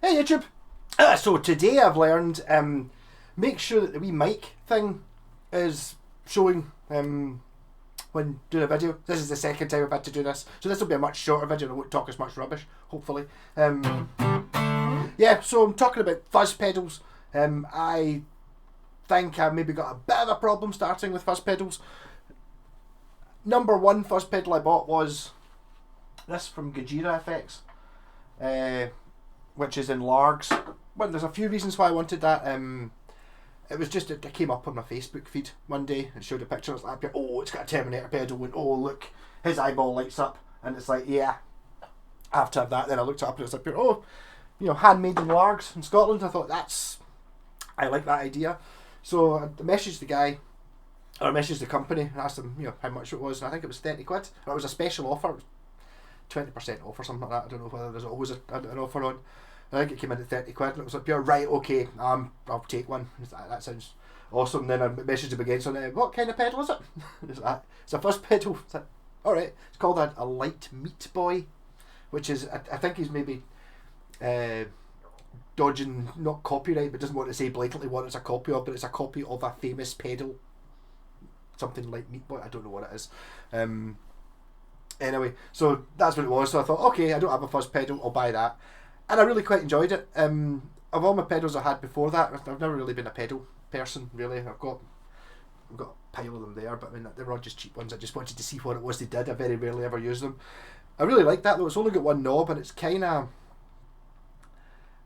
Hey YouTube! So today I've learned, make sure that the wee mic thing is showing when doing a video. This is the second time I've had to do this, so this will be a much shorter video and I won't talk as much rubbish, hopefully. Yeah, so I'm talking about fuzz pedals. I think I maybe got a bit of a problem starting with fuzz pedals. Number one fuzz pedal I bought was this from Gojira Effects. Which is in Largs. Well, there's a few reasons why I wanted that. It was just, it came up on my Facebook feed one day and showed a picture. I was like, oh, it's got a Terminator pedal, and oh, look, his eyeball lights up. And it's like, yeah, I have to have that. Then I looked it up and it was like, oh, you know, handmade in Largs in Scotland. I thought, I like that idea. So I messaged the guy, or I messaged the company and asked them, you know, how much it was. And I think it was 30 quid. Or it was a special offer. 20% off or something like that. I don't know whether there's always an offer on. I think it came in at 30 quid and it was like, you're right, okay, I'll take one. That sounds awesome. Then I messaged him again, so what kind of pedal is it? It's a fuzz pedal. It's like, alright, it's called a light meat boy, which is, I think he's maybe dodging, not copyright, but doesn't want to say blatantly what it's a copy of, but it's a copy of a famous pedal. Something like Meat Boy, I don't know what it is. Anyway, so that's what it was. So I thought, okay, I don't have a fuzz pedal, I'll buy that. And I really quite enjoyed it. Of all my pedals I had before that, I've never really been a pedal person, really. I've got a pile of them there, but I mean, they were all just cheap ones. I just wanted to see what it was they did. I very rarely ever use them. I really like that though. It's only got one knob and it's kind of...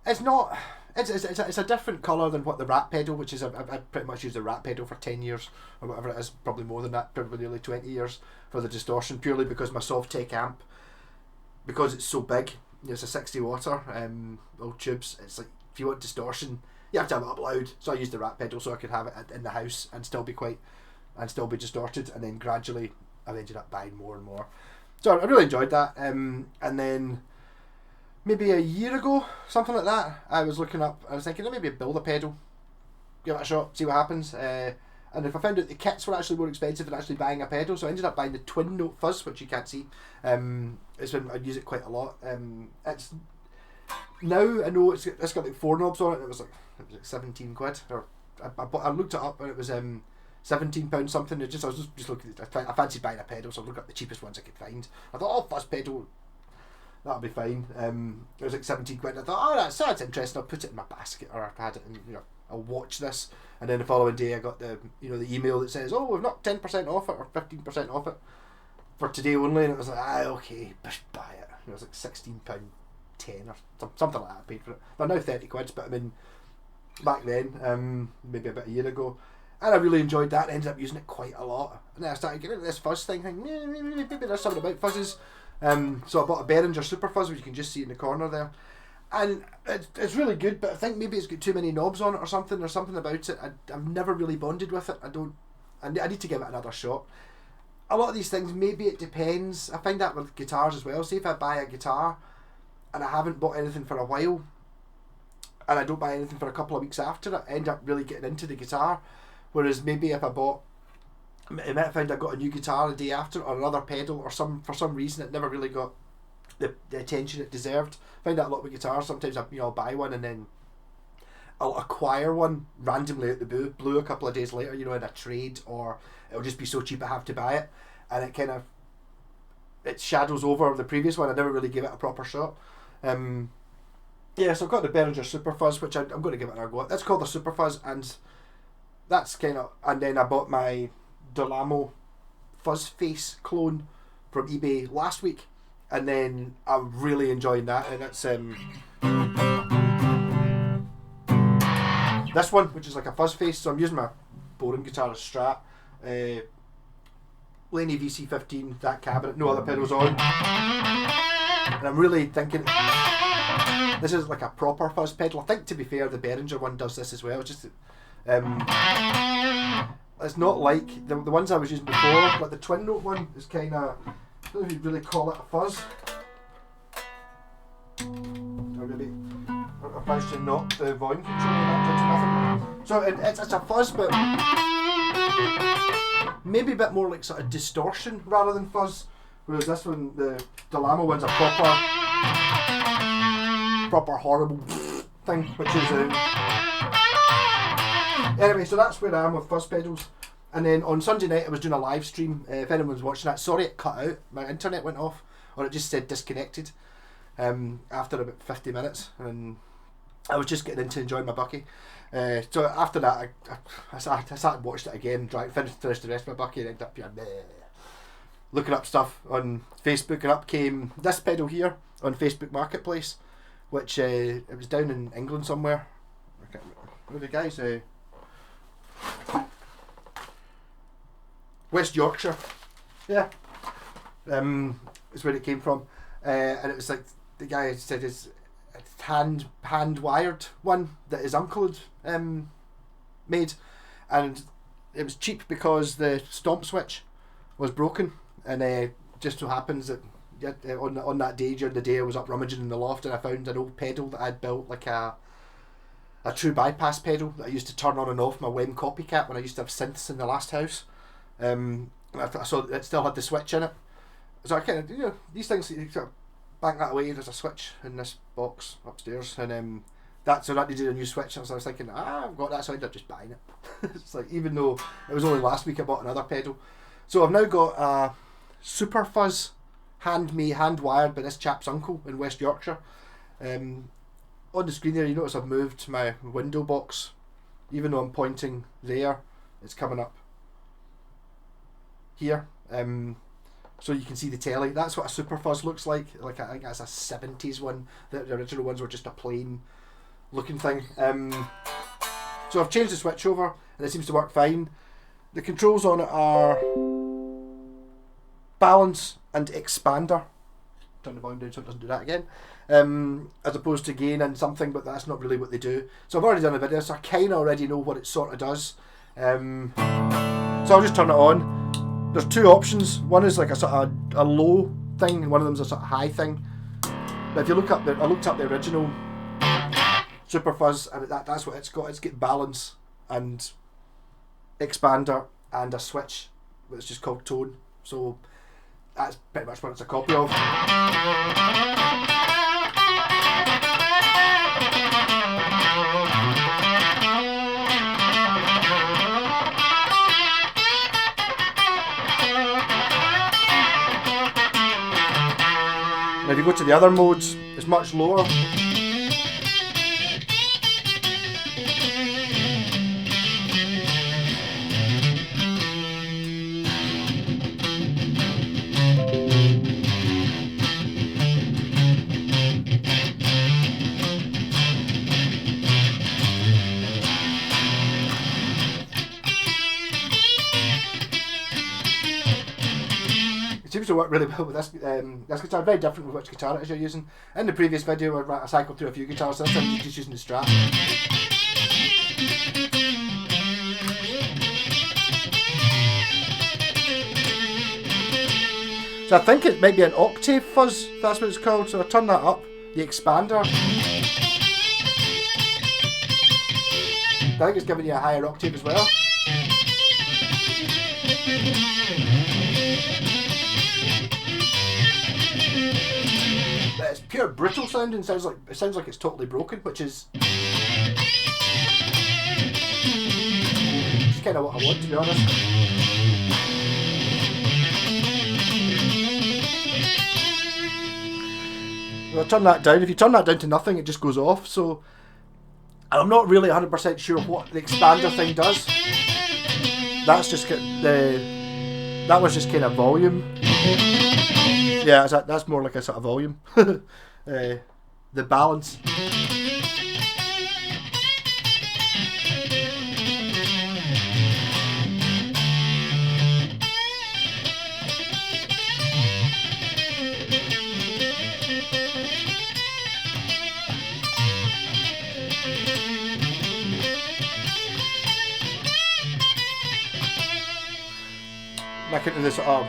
It's not... It's a different colour than what the Rat pedal, which is, I've pretty much used the Rat pedal for 10 years, or whatever it is, probably more than that, probably nearly 20 years for the distortion, purely because my Sovtech amp, because it's so big, it's a 60 watter, old tubes, it's like, if you want distortion, you have to have it up loud, so I used the Rat pedal so I could have it in the house and still be distorted, and then gradually I've ended up buying more and more. So I really enjoyed that, and then maybe a year ago, something like that, I was thinking, maybe build a pedal, give it a shot, see what happens. And if I found out the kits were actually more expensive than actually buying a pedal, so I ended up buying the twin note fuzz, which you can't see. I use it quite a lot. It's now I know it's got like 4 knobs on it. It was like 17 quid, or I looked it up and it was £17 something. I was just looking. I fancied buying a pedal, so I looked up the cheapest ones I could find. I thought, oh, fuzz pedal, that'll be fine. It was like 17 quid. I thought, oh, that's interesting. I'll put it in my basket, or I had it in, I'll watch this. And then the following day I got the email that says, oh, we've knocked 10% off it, or 15% off it for today only. And it was like, okay, buy it. It was like £16.10 or something like that I paid for it. They're now 30 quid, but I mean, back then, maybe about a year ago, and I really enjoyed that. I ended up using it quite a lot. And then I started getting into this fuzz thing, thinking, maybe there's something about fuzzes. So I bought a Behringer Super Fuzz, which you can just see in the corner there, and it's really good, but I think maybe it's got too many knobs on it or something about it. I've never really bonded with it. I need to give it another shot. A lot of these things, maybe it depends. I find that with guitars as well. Say if I buy a guitar and I haven't bought anything for a while, and I don't buy anything for a couple of weeks after it, I end up really getting into the guitar. Whereas maybe if I might have found I got a new guitar the day after, or another pedal, or for some reason it never really got the attention it deserved. I find that a lot with guitars. Sometimes I'll buy one and then I'll acquire one randomly out the blue a couple of days later, in a trade, or it'll just be so cheap I have to buy it, and it shadows over the previous one. I never really gave it a proper shot. Yeah, so I've got the Behringer Super Fuzz, which I'm going to give it another go. That's called the Super Fuzz, and that's and then I bought my Delamo Fuzz Face clone from eBay last week, and then I'm really enjoying that. And it's this one, which is like a fuzz face. So I'm using my boring guitar as Strat, Laney VC15, that cabinet, no other pedals on, and I'm really thinking this is like a proper fuzz pedal. I think, to be fair, the Behringer one does this as well. Just it's not like the ones I was using before, but the twin note one is kind of, I don't know if you'd really call it a fuzz. Or maybe I've managed to knock the volume control on that down to nothing. So it's a fuzz, but maybe a bit more like sort of distortion rather than fuzz. Whereas this one, the Delamo one's a proper horrible thing, which is anyway. So that's where I am with fuzz pedals. And then on Sunday night I was doing a live stream. If anyone's watching that, sorry it cut out. My internet went off, or it just said disconnected. After about 50 minutes, and I was just getting into enjoying my bucky. So after that, I sat and watched it again, finished the rest of my bucky, and ended up here, looking up stuff on Facebook, and up came this pedal here on Facebook Marketplace, which it was down in England somewhere. Where are the guys? West Yorkshire, yeah, is where it came from, and it was like the guy said it's hand wired one that his uncle had made, and it was cheap because the stomp switch was broken, and just so happens that on that day, during the day, I was up rummaging in the loft and I found an old pedal that I'd built, like a true bypass pedal that I used to turn on and off my Wem Copycat when I used to have synths in the last house. I saw it still had the switch in it, so I kind of, these things, you sort of bang that away. There's a switch in this box upstairs, and that needed a new switch. So I was thinking, I've got that, so I ended up just buying it. It's like, even though it was only last week I bought another pedal, so I've now got a Super Fuzz, handmade, hand wired by this chap's uncle in West Yorkshire. On the screen there, you notice I've moved my window box. Even though I'm pointing there, it's coming up here, so you can see the telly. That's what a Super Fuzz looks like. Like, I think that's a 70s one. The original ones were just a plain looking thing. So I've changed the switch over and it seems to work fine. The controls on it are balance and expander. Turn the volume down so it doesn't do that again. As opposed to gain and something, but that's not really what they do. So I've already done a video, so I kind of already know what it sort of does. So I'll just turn it on. There's two options. One is like a sort of a low thing, and one of them's a sort of high thing. But if you look up I looked up the original Super Fuzz, and that's what it's got. It's got balance and expander and a switch, which is just called tone. So that's pretty much what it's a copy of. And if you go to the other modes, it's much lower. Seems to work really well with this guitar. Very different with which guitar it is you're using. In the previous video I cycled through a few guitars, this time you're just using the Strat. So I think it might be an octave fuzz, if that's what it's called. So I turn that up, the expander. I think it's giving you a higher octave as well. It's pure brittle sounding. It sounds like it's totally broken, which is kind of what I want, to be honest. I'll turn that down. If you turn that down to nothing, it just goes off. So I'm not really 100% sure what the expander thing does. That's just that was just kind of volume. Yeah, that's more like a sort of volume. The balance. Back into the sort of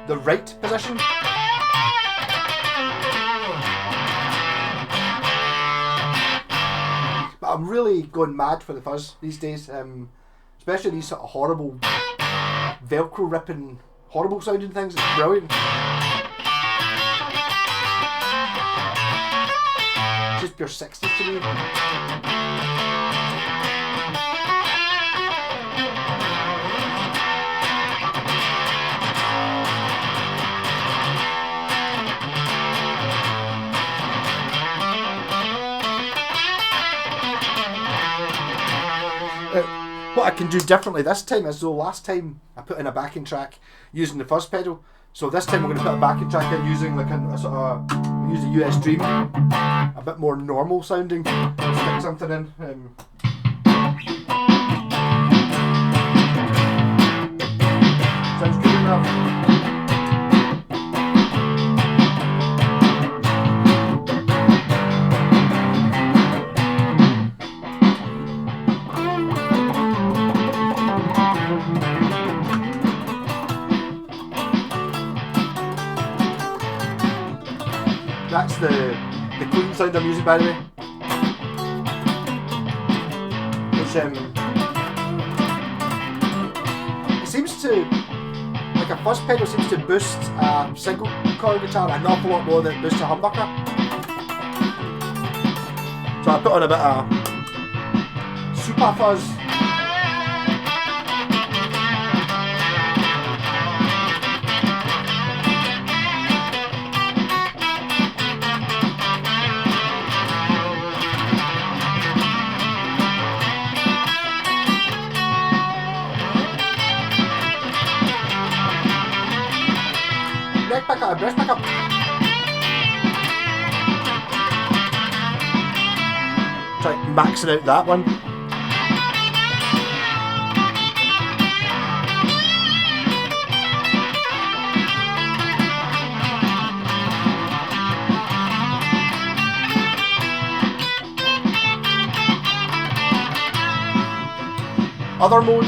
the right position. But I'm really going mad for the fuzz these days, especially these sort of horrible Velcro ripping, horrible sounding things. It's brilliant. Just pure 60s to me. What I can do differently this time is, though last time I put in a backing track using the fuzz pedal, so this time we're going to put a backing track in using like a sort of, use the US Dream, a bit more normal sounding, stick something in. Sounds good enough. That's the clean sound I'm using, by the way. Which it seems to, like a fuzz pedal seems to boost a single coil guitar an awful lot more than it boosts a humbucker. So I put on a bit of super fuzz. Neck back up, breast back up. Try maxing out that one. Other mode.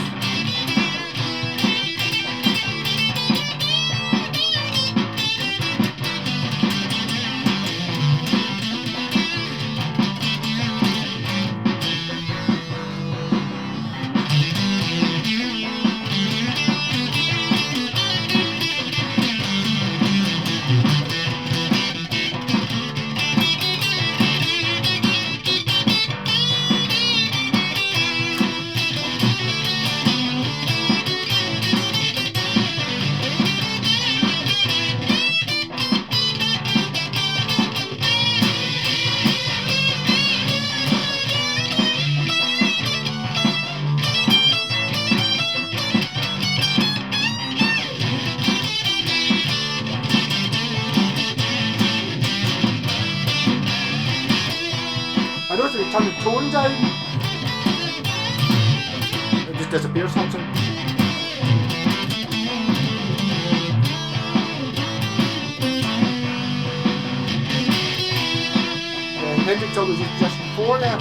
I noticed if you turn the tone down, it just disappears something. Hendrix was just before there.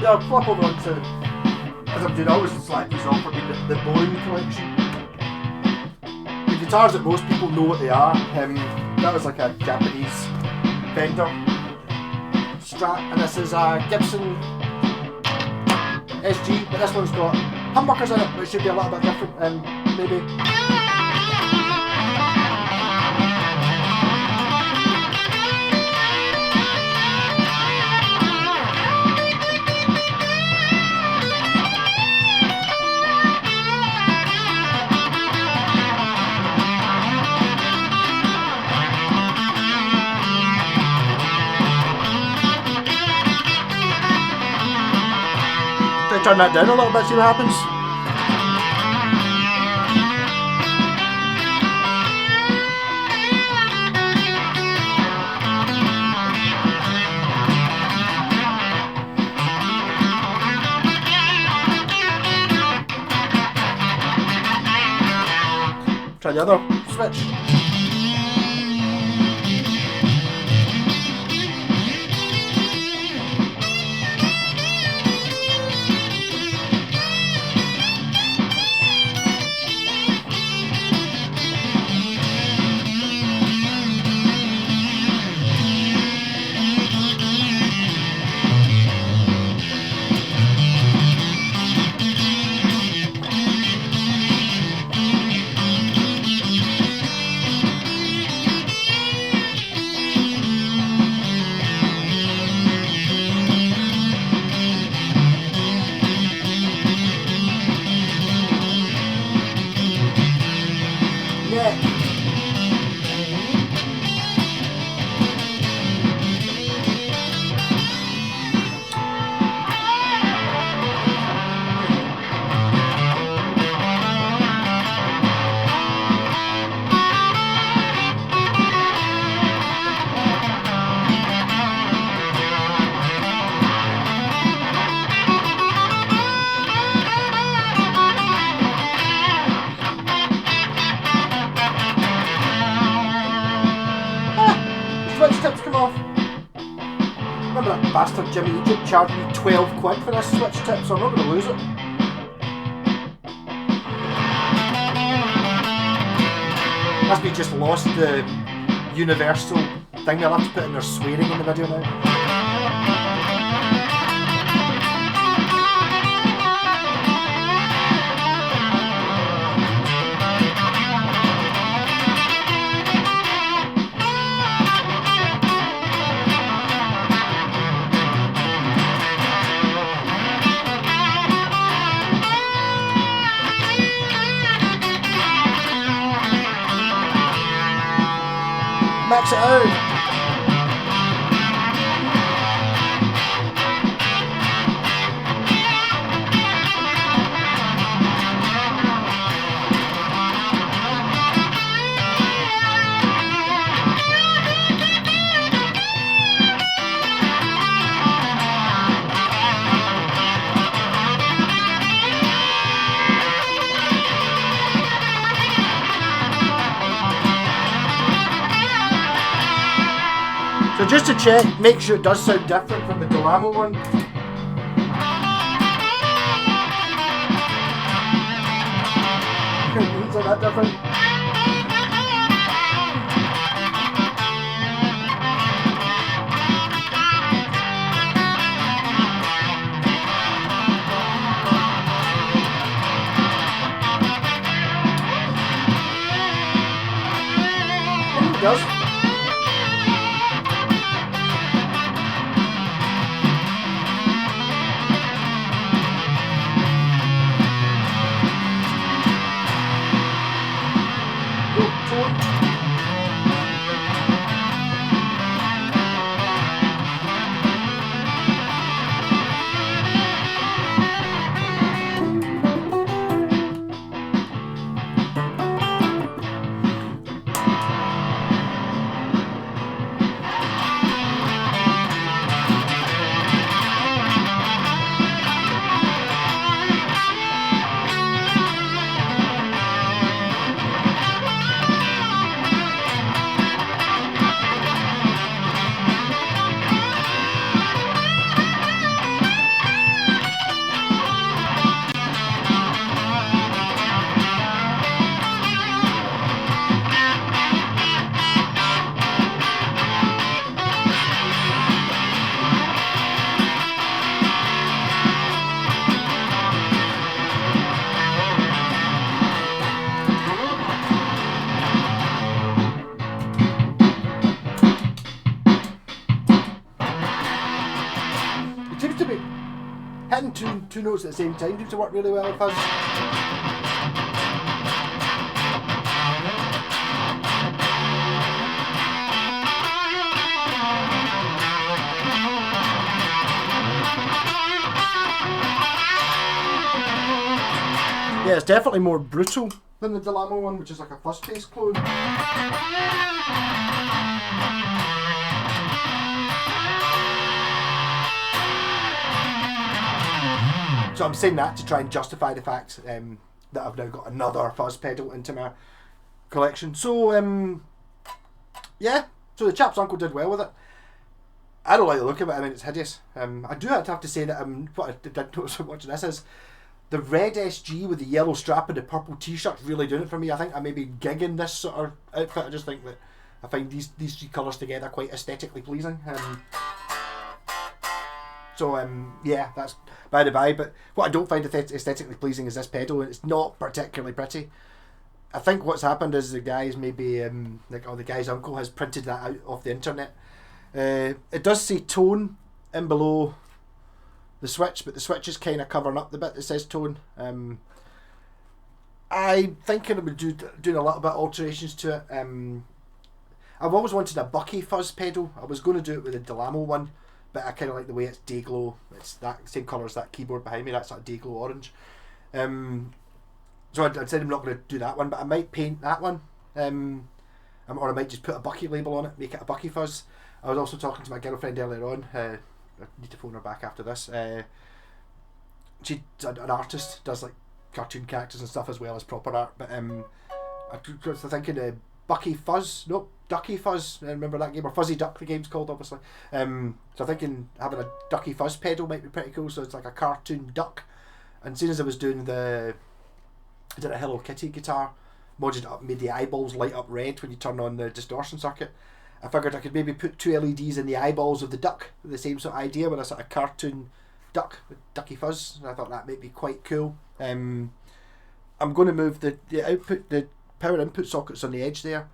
I'll flip over onto, as I'm doing, I always select these off for being the boring collection. The guitars that most people know what they are, that was like a Japanese Fender Strat, and this is a Gibson SG, but this one's got humbuckers in it, which should be a little bit different, maybe. to turn that down a little bit, see what happens. Try the other switch. Switch tips come off. Remember that bastard Jimmy Egypt charged me 12 quid for this switch tip, so I'm not going to lose it. Must be just lost the universal thing they'll have to put in their swearing in the video now. Max it out. So just to check, make sure it does sound different from the Delamo one. Is that different? It does. Hitting two notes at the same time seems to work really well with Fuzz. Yeah, it's definitely more brutal than the Delamo one, which is like a fuzz face clone. So I'm saying that to try and justify the fact that I've now got another fuzz pedal into my collection. So yeah, so the chap's uncle did well with it. I don't like the look of it. I mean, it's hideous. I do have to say that what I did notice from watching this is the red SG with the yellow strap and the purple t-shirt's really doing it for me. I think I may be gigging this sort of outfit. I just think that I find these three colours together quite aesthetically pleasing. Yeah, that's by the by. But what I don't find aesthetically pleasing is this pedal, and it's not particularly pretty. I think what's happened is the guys maybe the guy's uncle has printed that out off the internet. It does say tone in below the switch, but the switch is kind of covering up the bit that says tone. I'm thinking about doing a little bit of alterations to it. I've always wanted a Bucky fuzz pedal. I was going to do it with the Delamo one, but I kind of like the way it's day glow. It's that same colour as that keyboard behind me. That's that day glow orange. So I said I'm not going to do that one, but I might paint that one, or I might just put a Bucky label on it, make it a Bucky fuzz. I was also talking to my girlfriend earlier on. I need to phone her back after this. She's an artist, does like cartoon characters and stuff as well as proper art. But I was thinking Bucky Fuzz, nope, Ducky Fuzz. Remember that game, or Fuzzy Duck? The game's called, obviously. So I'm thinking having a Ducky Fuzz pedal might be pretty cool. So it's like a cartoon duck. And as soon as I was doing I did a Hello Kitty guitar, modded it up, made the eyeballs light up red when you turn on the distortion circuit. I figured I could maybe put 2 LEDs in the eyeballs of the duck, the same sort of idea with a sort of cartoon duck with Ducky Fuzz, and I thought that might be quite cool. I'm going to move the power input sockets on the edge there.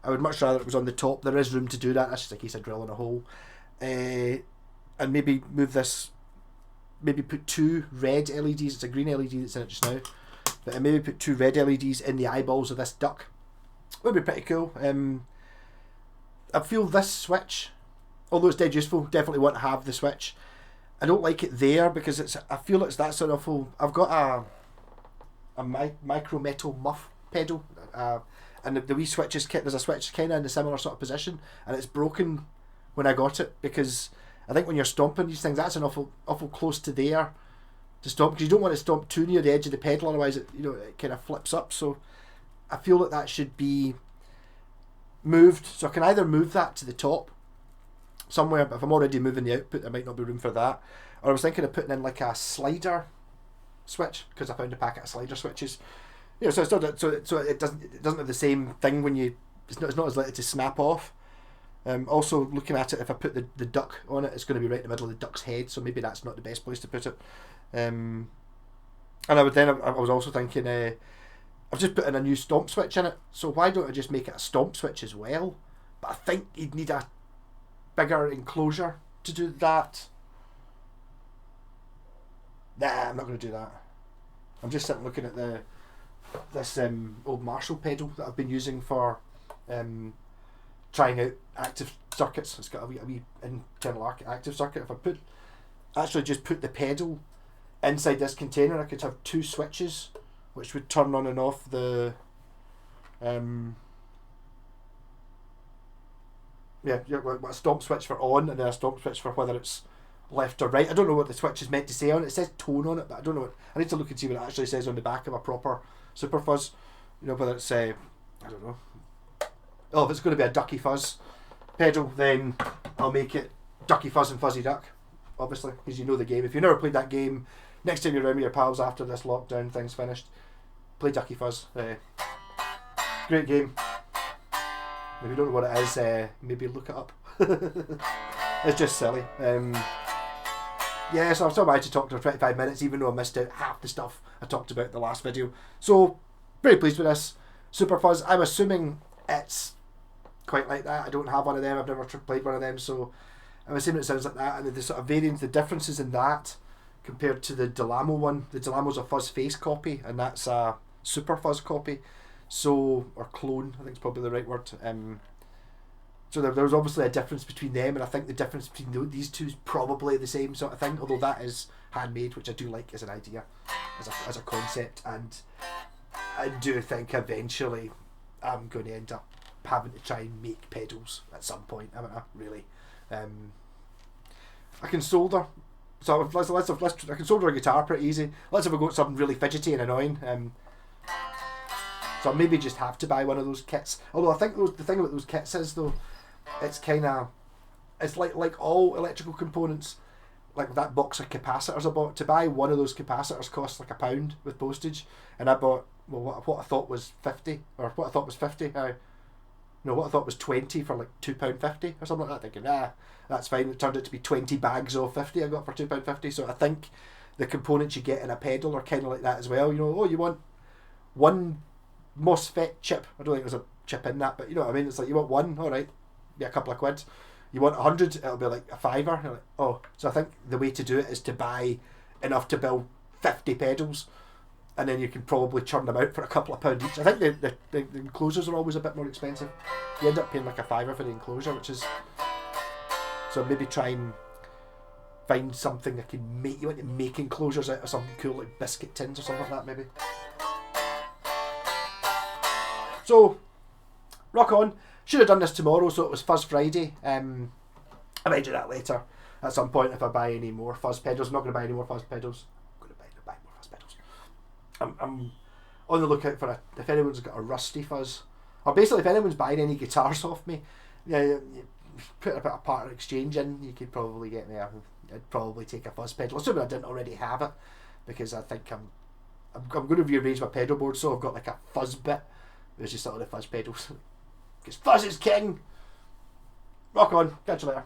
I would much rather it was on the top. There is room to do that. That's just a case of drilling a hole. And maybe move this, maybe put 2 red LEDs. It's a green LED that's in it just now. But maybe put 2 red LEDs in the eyeballs of this duck. Would be pretty cool. I feel this switch, although it's dead useful, definitely want to have the switch. I don't like it there because I feel it's that sort of I've got a micro metal muff pedal, and the wee switches there's a switch kind of in a similar sort of position, and it's broken when I got it because I think when you're stomping these things, that's an awful close to there to stomp, because you don't want to stomp too near the edge of the pedal, otherwise it kind of flips up. So I feel that should be moved, so I can either move that to the top somewhere, but if I'm already moving the output there might not be room for that, or I was thinking of putting in like a slider switch, because I found a packet of slider switches, so it's not, so it doesn't have the same thing when it's not as likely to snap off. Also looking at it, if I put the duck on it, it's going to be right in the middle of the duck's head, so maybe that's not the best place to put it. And I was also thinking I've just put in a new stomp switch in it, so why don't I just make it a stomp switch as well? But I think you'd need a bigger enclosure to do that. Nah, I'm not going to do that. I'm just sitting looking at this old Marshall pedal that I've been using for trying out active circuits. It's got a wee internal active circuit. If I just put the pedal inside this container, I could have 2 switches which would turn on and off the a stomp switch for on, and then a stomp switch for whether it's left or right. I don't know what the switch is meant to say on it. It says tone on it, but I don't know what. I need to look and see what it actually says on the back of a proper Super Fuzz. Whether it's I don't know. Oh, if it's going to be a Ducky Fuzz pedal, then I'll make it Ducky Fuzz and Fuzzy Duck, obviously, because you know the game. If you've never played that game, next time you're around with your pals after this lockdown thing's finished, play Ducky Fuzz. Great game. If you don't know what it is, maybe look it up. It's just silly. So I've still managed to talk for 25 minutes, even though I missed out half the stuff I talked about in the last video. So, very pleased with this Super Fuzz. I'm assuming it's quite like that. I don't have one of them. I've never played one of them, so I'm assuming it sounds like that. And the sort of variants, the differences in that compared to the Delamo one. The Delamo's a Fuzz face copy, and that's a Super Fuzz copy. So, or clone, I think is probably the right word. So there was obviously a difference between them, and I think the difference between these two is probably the same sort of thing, although that is handmade, which I do like as an idea, as a concept, and I do think eventually I'm going to end up having to try and make pedals at some point, haven't I, really? I can solder, so I can solder a guitar pretty easy. Let's have a go at something really fidgety and annoying. So I maybe just have to buy one of those kits. Although I think the thing about those kits is, though, it's like all electrical components, like that box of capacitors I bought. To buy one of those capacitors costs like £1 with postage, and I bought what I thought was 50, or what I thought was 50. What I thought was 20 for like £2.50 or something like that. Thinking, that's fine. It turned out to be 20 bags of 50 I got for £2.50. So I think the components you get in a pedal are kind of like that as well. You want one MOSFET chip. I don't think there's a chip in that, but you know what I mean. It's like you want one, all right, be a couple of quid. You want 100, it'll be like a fiver. You're like, oh, so I think the way to do it is to buy enough to build 50 pedals, and then you can probably churn them out for a couple of pound each. I think the enclosures are always a bit more expensive. You end up paying like a fiver for the enclosure, which is, so maybe try and find something that can make, you want to make enclosures out of something cool like biscuit tins or something like that maybe. So, rock on. Should have done this tomorrow, so it was Fuzz Friday. I might do that later at some point if I buy any more fuzz pedals. I'm not going to buy any more fuzz pedals. I'm going to buy more fuzz pedals. I'm on the lookout for if anyone's got a rusty fuzz, or basically if anyone's buying any guitars off me, you put a bit of part exchange in, you could probably get me. I'd probably take a fuzz pedal, assuming I didn't already have it, because I think I'm going to rearrange my pedal board, so I've got like a fuzz bit. There's just all the fuzz pedals. Because fuzz is king. Rock on. Catch you later.